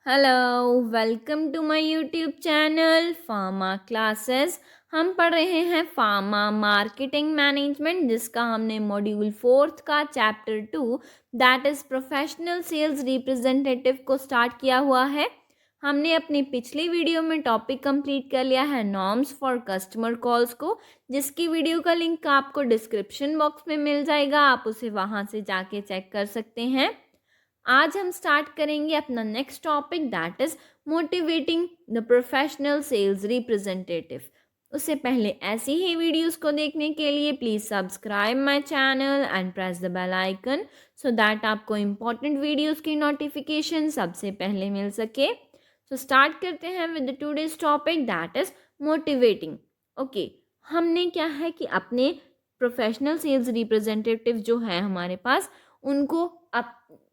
Hello, welcome to my YouTube channel pharma classes. हम पढ़ रहे हैं फार्मा मार्केटिंग मैनेजमेंट, जिसका हमने मॉड्यूल 4 का chapter 2 that is professional sales representative को स्टार्ट किया हुआ है। हमने अपनी पिछली वीडियो में टॉपिक कंप्लीट कर लिया है नॉर्म्स फॉर कस्टमर कॉल्स को, जिसकी वीडियो का लिंक आपको डिस्क्रिप्शन बॉक्स में मिल जाएगा। आप उसे वहाँ से जाके चेक कर सकते हैं। आज हम स्टार्ट करेंगे अपना next topic that is motivating the professional sales representative. उससे पहले ऐसी ही वीडियोस को देखने के लिए please subscribe my channel and press the bell icon so that आपको इम्पॉर्टेंट वीडियोस की नोटिफिकेशन सबसे पहले मिल सके। सो स्टार्ट करते हैं with today's topic that is motivating. Okay, हमने क्या है कि अपने प्रोफेशनल सेल्स रिप्रेजेंटेटिव जो है हमारे पास, उनको अब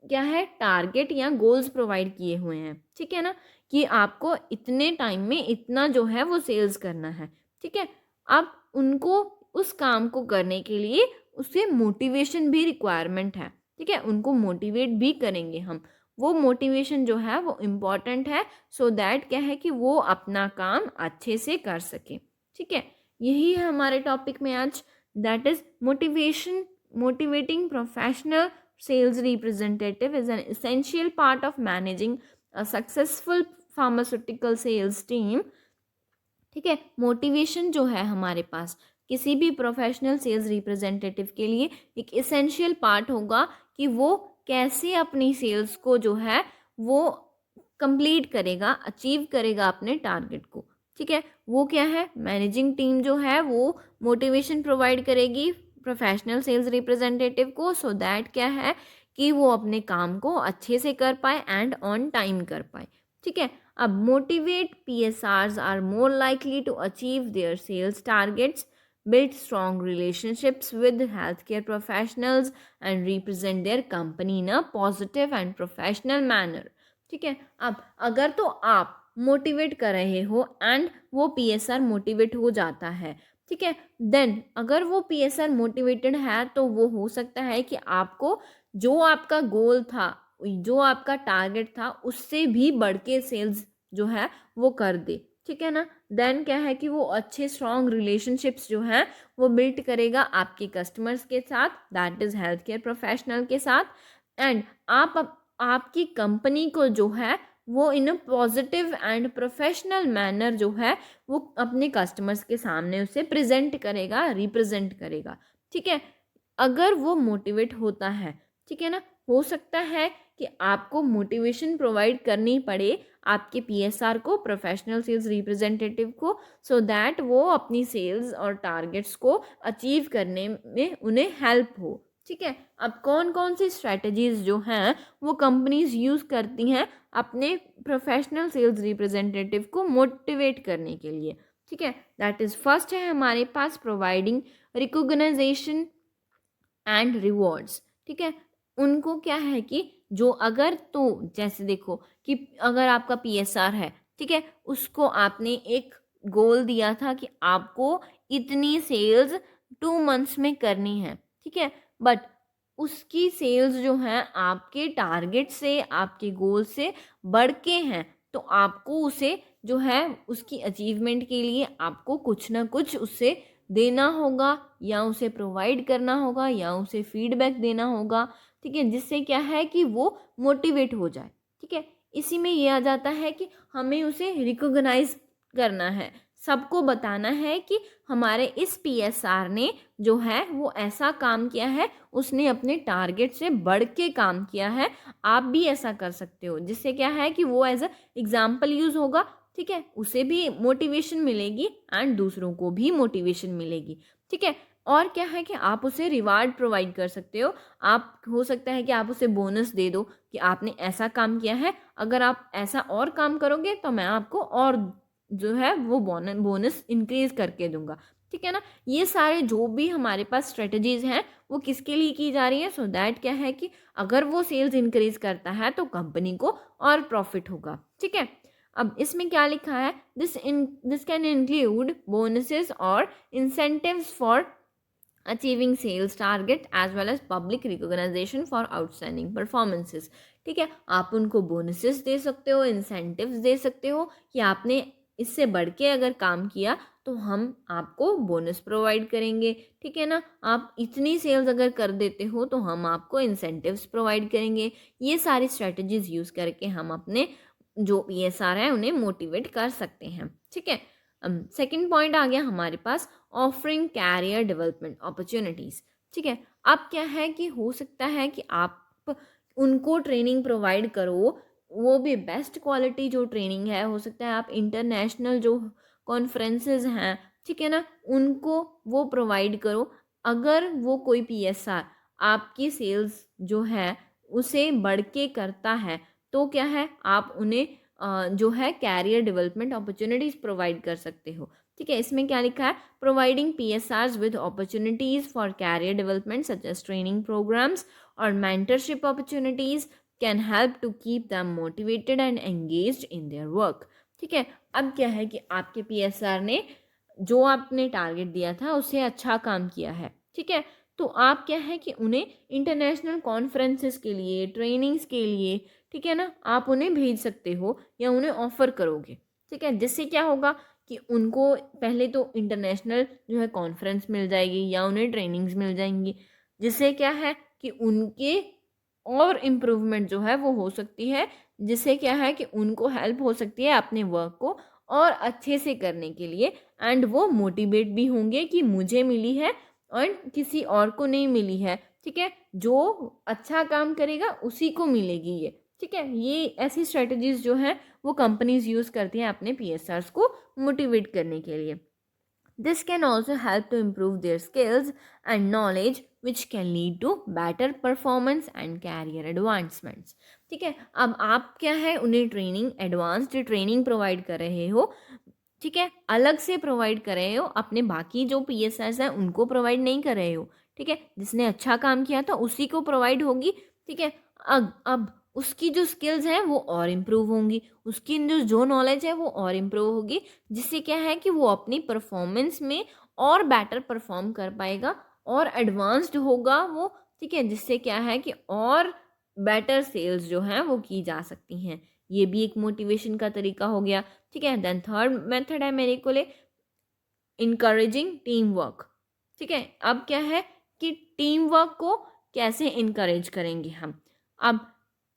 क्या है टारगेट या गोल्स प्रोवाइड किए हुए हैं। ठीक है ना, कि आपको इतने टाइम में इतना जो है वो सेल्स करना है। ठीक है, अब उनको उस काम को करने के लिए उससे मोटिवेशन भी रिक्वायरमेंट है। ठीक है, उनको मोटिवेट भी करेंगे हम। वो मोटिवेशन जो है वो इम्पॉर्टेंट है सो दैट क्या है कि वो अपना काम अच्छे से कर सके। ठीक है, यही है हमारे टॉपिक में आज, that is motivation. Motivating professional sales representative is an essential part of managing a successful pharmaceutical sales team। ठीक है, मोटिवेशन जो है हमारे पास किसी भी प्रोफेशनल सेल्स रिप्रेजेंटेटिव के लिए एक इसेंशियल पार्ट होगा कि वो कैसे अपनी सेल्स को जो है वो कंप्लीट करेगा, अचीव करेगा अपने टारगेट को। ठीक है, वो क्या है मैनेजिंग टीम जो है वो मोटिवेशन प्रोवाइड करेगी प्रोफेशनल सेल्स रिप्रेजेंटेटिव को सो दैट क्या है कि वो अपने काम को अच्छे से कर पाए एंड ऑन टाइम कर पाए। ठीक है, अब motivate PSRs are more likely to achieve their sales targets, build strong relationships with healthcare professionals and represent their company in a positive and professional manner। ठीक है, अब अगर तो आप मोटिवेट कर रहे हो एंड वो PSR मोटिवेट हो जाता है, ठीक है, देन अगर वो PSR मोटिवेटेड है तो वो हो सकता है कि आपको जो आपका गोल था, जो आपका टारगेट था, उससे भी बढ़ के सेल्स जो है वो कर दे। ठीक है ना, देन क्या है कि वो अच्छे स्ट्रॉन्ग रिलेशनशिप्स जो हैं वो बिल्ड करेगा आपके कस्टमर्स के साथ, that is health care professional के साथ। एंड आपकी कंपनी को जो है वो in a positive and professional manner जो है वो अपने कस्टमर्स के सामने उसे प्रेजेंट करेगा, रिप्रेजेंट करेगा। ठीक है, अगर वो मोटिवेट होता है, ठीक है ना, हो सकता है कि आपको मोटिवेशन प्रोवाइड करनी पड़े आपके PSR को, प्रोफेशनल सेल्स रिप्रेजेंटेटिव को, सो दैट वो अपनी सेल्स और टारगेट्स को अचीव करने में उन्हें हेल्प हो। ठीक है, अब कौन कौन सी स्ट्रेटजीज जो हैं वो कंपनीज यूज़ करती हैं अपने प्रोफेशनल सेल्स रिप्रेजेंटेटिव को मोटिवेट करने के लिए। ठीक है, दैट इज़ फर्स्ट है हमारे पास प्रोवाइडिंग रिकॉग्नाइजेशन एंड रिवॉर्ड्स। ठीक है, उनको क्या है कि जो अगर तो जैसे देखो कि अगर आपका PSR है, ठीक है, उसको आपने एक गोल दिया था कि आपको इतनी सेल्स 2 मंथ्स में करनी है। ठीक है, बट उसकी सेल्स जो हैं आपके टारगेट से, आपके गोल से बढ़ के हैं, तो आपको उसे जो है उसकी अचीवमेंट के लिए आपको कुछ ना कुछ उससे देना होगा या उसे प्रोवाइड करना होगा या उसे फीडबैक देना होगा। ठीक है, जिससे क्या है कि वो मोटिवेट हो जाए। ठीक है, इसी में ये आ जाता है कि हमें उसे रिकॉग्नाइज करना है, सबको बताना है कि हमारे इस PSR ने जो है वो ऐसा काम किया है, उसने अपने टारगेट से बढ़ के काम किया है, आप भी ऐसा कर सकते हो। जिससे क्या है कि वो एज अ एग्जाम्पल यूज़ होगा। ठीक है, उसे भी मोटिवेशन मिलेगी एंड दूसरों को भी मोटिवेशन मिलेगी। ठीक है, और क्या है कि आप उसे रिवार्ड प्रोवाइड कर सकते हो। आप हो सकता है कि आप उसे बोनस दे दो कि आपने ऐसा काम किया है, अगर आप ऐसा और काम करोगे तो मैं आपको और जो है वो बोनस इंक्रीज करके दूंगा। ठीक है ना, ये सारे जो भी हमारे पास स्ट्रेटजीज हैं वो किसके लिए की जा रही है, सो दैट क्या है कि अगर वो सेल्स इंक्रीज करता है तो कंपनी को और प्रॉफिट होगा। ठीक है, अब इसमें क्या लिखा है, दिस कैन इंक्लूड बोनसेस और incentives for achieving sales target as well as public recognization for outstanding performances. ठीक है। आप उनको बोनसेस दे सकते हो, इंसेंटिव्स दे सकते हो कि आपने इससे बढ़ के अगर काम किया तो हम आपको बोनस प्रोवाइड करेंगे, ठीक है ना। आप इतनी सेल्स अगर कर देते हो तो हम आपको इंसेंटिव्स प्रोवाइड करेंगे। ये सारी स्ट्रेटजीज यूज़ करके हम अपने जो पीएसआर है उन्हें मोटिवेट कर सकते हैं, ठीक है। सेकंड पॉइंट आ गया हमारे पास, ऑफरिंग कैरियर डेवलपमेंट अपॉर्चुनिटीज़, ठीक है। अब क्या है कि हो सकता है कि आप उनको ट्रेनिंग प्रोवाइड करो, वो भी बेस्ट क्वालिटी जो ट्रेनिंग है, हो सकता है आप इंटरनेशनल जो कॉन्फ्रेंसेस हैं, ठीक है ना, उनको वो प्रोवाइड करो। अगर वो कोई पीएसआर आपकी सेल्स जो है उसे बढ़ के करता है तो क्या है, आप उन्हें जो है कैरियर डेवलपमेंट अपॉर्चुनिटीज़ प्रोवाइड कर सकते हो, ठीक है। इसमें क्या लिखा है, providing PSRs with opportunities for career development such as training programmes और mentorship opportunities can help to keep them motivated and engaged in their work, ठीक है। अब क्या है कि आपके पीएसआर ने जो आपने टारगेट दिया था उससे अच्छा काम किया है, ठीक है। तो आप क्या है कि उन्हें इंटरनेशनल कॉन्फ्रेंसेस के लिए, ट्रेनिंग्स के लिए, ठीक है ना, आप उन्हें भेज सकते हो या उन्हें ऑफ़र करोगे, ठीक है। जिससे क्या होगा कि उनको पहले तो इंटरनेशनल जो है कॉन्फ्रेंस मिल जाएगी या उन्हें ट्रेनिंग्स मिल जाएंगी, जिससे क्या है कि उनके और इम्प्रूवमेंट जो है वो हो सकती है, जिससे क्या है कि उनको हेल्प हो सकती है अपने वर्क को और अच्छे से करने के लिए, एंड वो मोटिवेट भी होंगे कि मुझे मिली है और किसी और को नहीं मिली है, ठीक है। जो अच्छा काम करेगा उसी को मिलेगी ये, ठीक है। ये ऐसी स्ट्रेटजीज जो हैं वो कंपनीज यूज़ करती हैं अपने पीएसआर्स को मोटिवेट करने के लिए। This can also help to improve their skills and knowledge which can lead to better performance and career advancements, ठीक है। अब आप क्या है उन्हें ट्रेनिंग, एडवांस्ड ट्रेनिंग प्रोवाइड कर रहे हो, ठीक है, अलग से प्रोवाइड कर रहे हो, अपने बाकी जो पीएसएस हैं उनको प्रोवाइड नहीं कर रहे हो, ठीक है। जिसने अच्छा काम किया था उसी को प्रोवाइड होगी, ठीक है। अब उसकी जो स्किल्स हैं वो और इम्प्रूव होंगी, उसकी जो नॉलेज है वो और इम्प्रूव होगी, जिससे क्या है कि वो अपनी परफॉर्मेंस में और बेटर परफॉर्म कर पाएगा और एडवांस्ड होगा वो, ठीक है। जिससे क्या है कि और बेटर सेल्स जो हैं वो की जा सकती हैं। ये भी एक मोटिवेशन का तरीका हो गया, ठीक है। देन थर्ड मेथड है मेरे को ले, इनकरेजिंग टीम वर्क, ठीक है। अब क्या है कि टीम वर्क को कैसे इनकरेज करेंगे हम, अब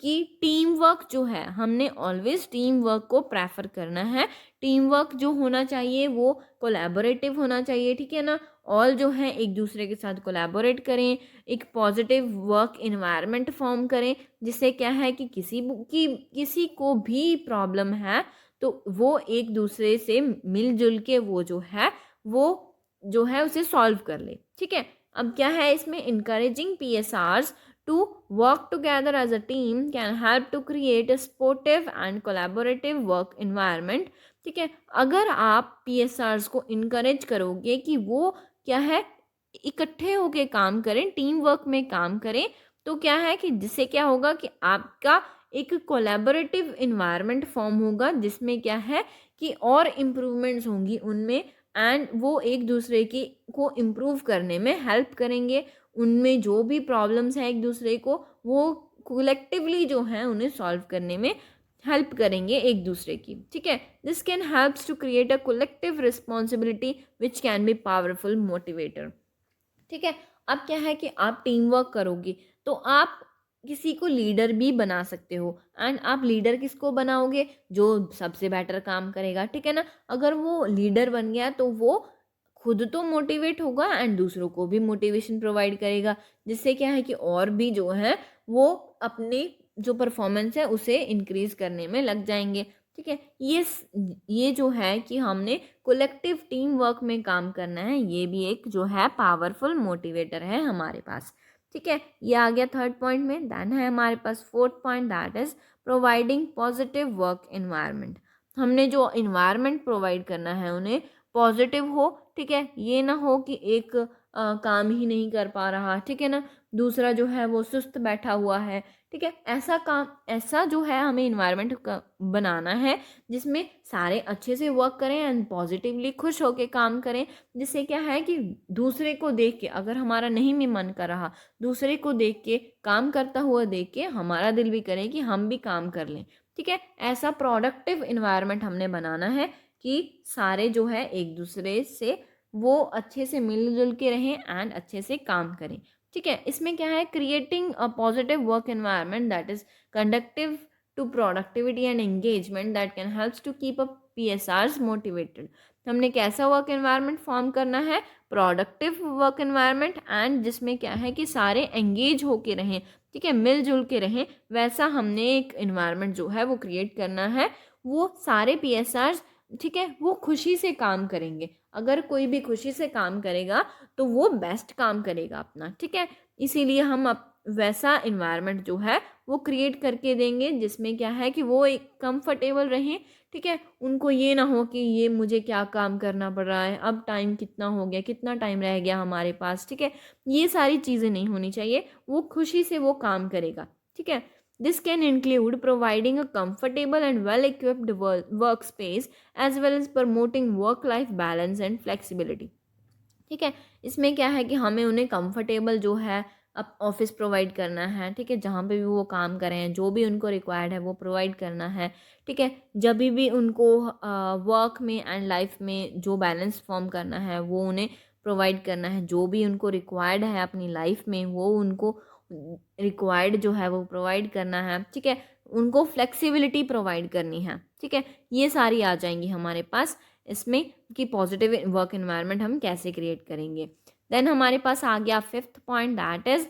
कि टीम वर्क जो है हमने ऑलवेज टीम वर्क को प्रेफर करना है। टीम वर्क जो होना चाहिए वो कोलैबोरेटिव होना चाहिए, ठीक है ना। ऑल जो है एक दूसरे के साथ कोलैबोरेट करें, एक पॉजिटिव वर्क इन्वायरमेंट फॉर्म करें, जिससे क्या है कि किसी को भी प्रॉब्लम है तो वो एक दूसरे से मिलजुल के वो जो है उसे सॉल्व कर ले, ठीक है। अब क्या है इसमें, encouraging PSRs to work together as a team can help to create a supportive and collaborative work environment, ठीक है। अगर आप पीएसआर्स को इनकरेज करोगे कि वो क्या है इकट्ठे होके काम करें, टीम वर्क में काम करें, तो क्या है कि जिससे क्या होगा कि आपका एक कोलैबोरेटिव इन्वायरमेंट फॉर्म होगा, जिसमें क्या है कि और इम्प्रूवमेंट्स होंगी उनमें, एंड वो एक दूसरे की को इम्प्रूव करने में हेल्प करेंगे। उनमें जो भी प्रॉब्लम्स हैं एक दूसरे को वो कलेक्टिवली जो हैं उन्हें सॉल्व करने में हेल्प करेंगे एक दूसरे की, ठीक है। This can helps to create a collective responsibility which can be powerful motivator, ठीक है। अब क्या है कि आप टीम वर्क करोगे तो आप किसी को लीडर भी बना सकते हो, एंड आप लीडर किसको बनाओगे, जो सबसे बेटर काम करेगा, ठीक है ना। अगर वो लीडर बन गया तो वो खुद तो मोटिवेट होगा एंड दूसरों को भी मोटिवेशन प्रोवाइड करेगा, जिससे क्या है कि और भी जो है वो अपनी जो परफॉर्मेंस है उसे इंक्रीज करने में लग जाएंगे, ठीक है। ये जो है कि हमने कोलेक्टिव टीम वर्क में काम करना है, ये भी एक जो है पावरफुल मोटिवेटर है हमारे पास, ठीक है। ये आ गया थर्ड पॉइंट में। देन है हमारे पास fourth point, that is providing positive work environment. हमने जो इन्वायरमेंट प्रोवाइड करना है उन्हें पॉजिटिव हो, ठीक है। ये ना हो कि एक काम ही नहीं कर पा रहा, ठीक है ना, दूसरा जो है वो सुस्त बैठा हुआ है, ठीक ठीक है। ऐसा जो है हमें इन्वायरमेंट बनाना है जिसमें सारे अच्छे से वर्क करें एंड पॉजिटिवली खुश होके काम करें, जिससे क्या है कि दूसरे को देख के, अगर हमारा नहीं भी मन कर रहा, दूसरे को देख के, काम करता हुआ देख के हमारा दिल भी करे कि हम भी काम कर लें। ठीक है, ऐसा प्रोडक्टिव इन्वायरमेंट हमने बनाना है कि सारे जो है एक दूसरे से वो अच्छे से मिलजुल के रहें एंड अच्छे से काम करें। ठीक है, इसमें क्या है, creating a positive work environment that is conductive to productivity and engagement that can helps to keep up PSRs motivated. हमने कैसा वर्क एनवायरनमेंट फॉर्म करना है, प्रोडक्टिव वर्क एनवायरनमेंट एंड जिसमें क्या है कि सारे एंगेज होके रहें, ठीक है, मिलजुल के रहें, वैसा हमने एक इन्वायरमेंट जो है वो क्रिएट करना है। वो सारे PSRs, ठीक है, वो खुशी से काम करेंगे। अगर कोई भी खुशी से काम करेगा तो वो बेस्ट काम करेगा अपना। ठीक है, इसीलिए हम वैसा इन्वायरमेंट जो है वो क्रिएट करके देंगे जिसमें क्या है कि वो एक कंफर्टेबल रहें। ठीक है, उनको ये ना हो कि ये मुझे क्या काम करना पड़ रहा है, अब टाइम कितना हो गया, कितना टाइम रह गया हमारे पास। ठीक है, ये सारी चीज़ें नहीं होनी चाहिए, वो खुशी से वो काम करेगा। ठीक है, this can include providing a comfortable and well-equipped workspace as well as promoting work-life balance and flexibility। ठीक है, इसमें क्या है कि हमें उन्हें कंफर्टेबल जो है अब ऑफिस प्रोवाइड करना है। ठीक है, जहाँ पे भी वो काम करें, जो भी उनको रिक्वायर्ड है वो प्रोवाइड करना है। ठीक है, जब भी उनको वर्क में एंड लाइफ में जो बैलेंस फॉर्म करना है वो उन्हें प्रोवाइड करना है। जो भी उनको रिक्वायर्ड है अपनी लाइफ में वो उनको रिक्वायर्ड जो है वो प्रोवाइड करना है। ठीक है, उनको फ्लेक्सिबिलिटी प्रोवाइड करनी है। ठीक है, ये सारी आ जाएंगी हमारे पास इसमें कि पॉजिटिव वर्क एनवायरनमेंट हम कैसे क्रिएट करेंगे। देन हमारे पास आ गया fifth point, that is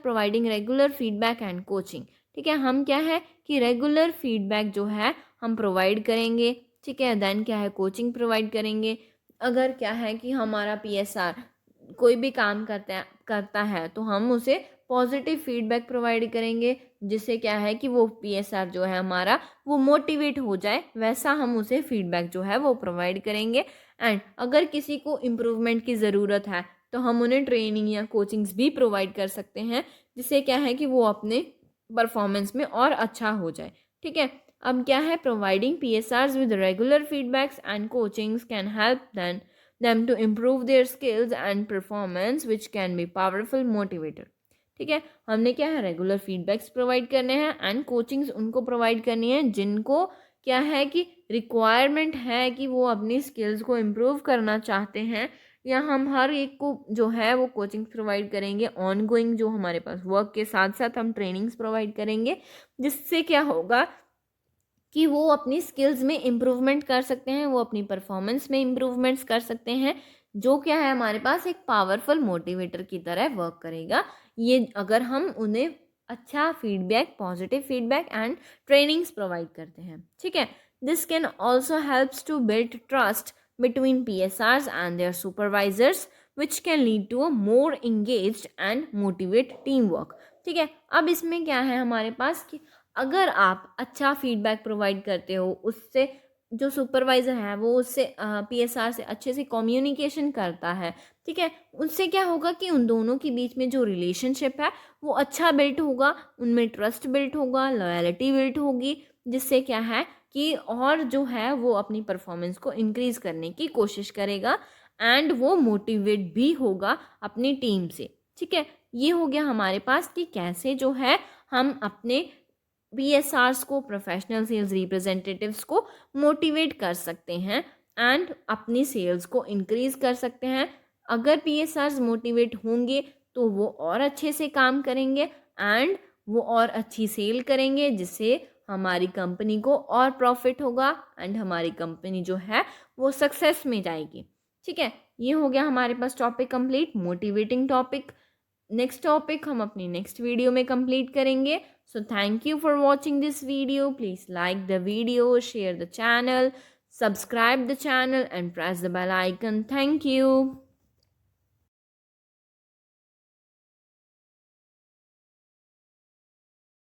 providing regular feedback and coaching. ठीक है, हम क्या है कि रेगुलर फीडबैक जो है हम प्रोवाइड करेंगे। ठीक है, देन क्या है, कोचिंग प्रोवाइड करेंगे। अगर क्या है कि हमारा PSR कोई भी काम करता है तो हम उसे पॉजिटिव फीडबैक प्रोवाइड करेंगे, जिससे क्या है कि वो PSR जो है हमारा वो मोटिवेट हो जाए, वैसा हम उसे फीडबैक जो है वो प्रोवाइड करेंगे। एंड अगर किसी को इम्प्रूवमेंट की ज़रूरत है तो हम उन्हें ट्रेनिंग या कोचिंग्स भी प्रोवाइड कर सकते हैं, जिससे क्या है कि वो अपने परफॉर्मेंस में और अच्छा हो जाए। ठीक है, अब क्या है, providing PSRs with regular feedbacks and coachings can help them to improve their skills and performance, which can be powerful motivator। ठीक है, हमने क्या है, रेगुलर फीडबैक्स प्रोवाइड करने हैं एंड कोचिंग्स उनको प्रोवाइड करनी है जिनको क्या है कि रिक्वायरमेंट है कि वो अपनी स्किल्स को इम्प्रूव करना चाहते हैं, या हम हर एक को जो है वो कोचिंग प्रोवाइड करेंगे। ऑन गोइंग जो हमारे पास वर्क के साथ साथ हम ट्रेनिंग्स प्रोवाइड करेंगे, जिससे क्या होगा कि वो अपनी स्किल्स में इम्प्रूवमेंट कर सकते हैं, वो अपनी परफॉर्मेंस में इम्प्रूवमेंट्स कर सकते हैं, जो क्या है हमारे पास एक पावरफुल मोटिवेटर की तरह वर्क करेगा। ये अगर हम उन्हें अच्छा feedback, positive feedback and trainings provide करते हैं। ठीक है, this can also helps to build trust between PSRs and their supervisors, which can lead to a more engaged and motivate team work. ठीक है, अब इसमें क्या है हमारे पास कि अगर आप अच्छा फीडबैक प्रोवाइड करते हो, उससे जो सुपरवाइज़र है वो उससे PSR से अच्छे से कम्युनिकेशन करता है। ठीक है, उससे क्या होगा कि उन दोनों के बीच में जो रिलेशनशिप है वो अच्छा बिल्ट होगा, उनमें ट्रस्ट बिल्ट होगा, लॉयल्टी बिल्ट होगी, जिससे क्या है कि और जो है वो अपनी परफॉर्मेंस को इंक्रीज़ करने की कोशिश करेगा एंड वो मोटिवेट भी होगा अपनी टीम से। ठीक है, ये हो गया हमारे पास कि कैसे जो है हम अपने PSRs को, प्रोफेशनल सेल्स रिप्रेजेंटेटिव्स को मोटिवेट कर सकते हैं एंड अपनी सेल्स को इंक्रीज कर सकते हैं। अगर PSRs मोटिवेट होंगे तो वो और अच्छे से काम करेंगे एंड वो और अच्छी सेल करेंगे, जिससे हमारी कंपनी को और प्रॉफिट होगा एंड हमारी कंपनी जो है वो सक्सेस में जाएगी। ठीक है, ये हो गया हमारे पास topic complete, motivating topic. Next topic हम अपनी नेक्स्ट वीडियो में कंप्लीट करेंगे। So thank you for watching this video. Please like the video, share the channel, subscribe the channel and press the bell icon. Thank you.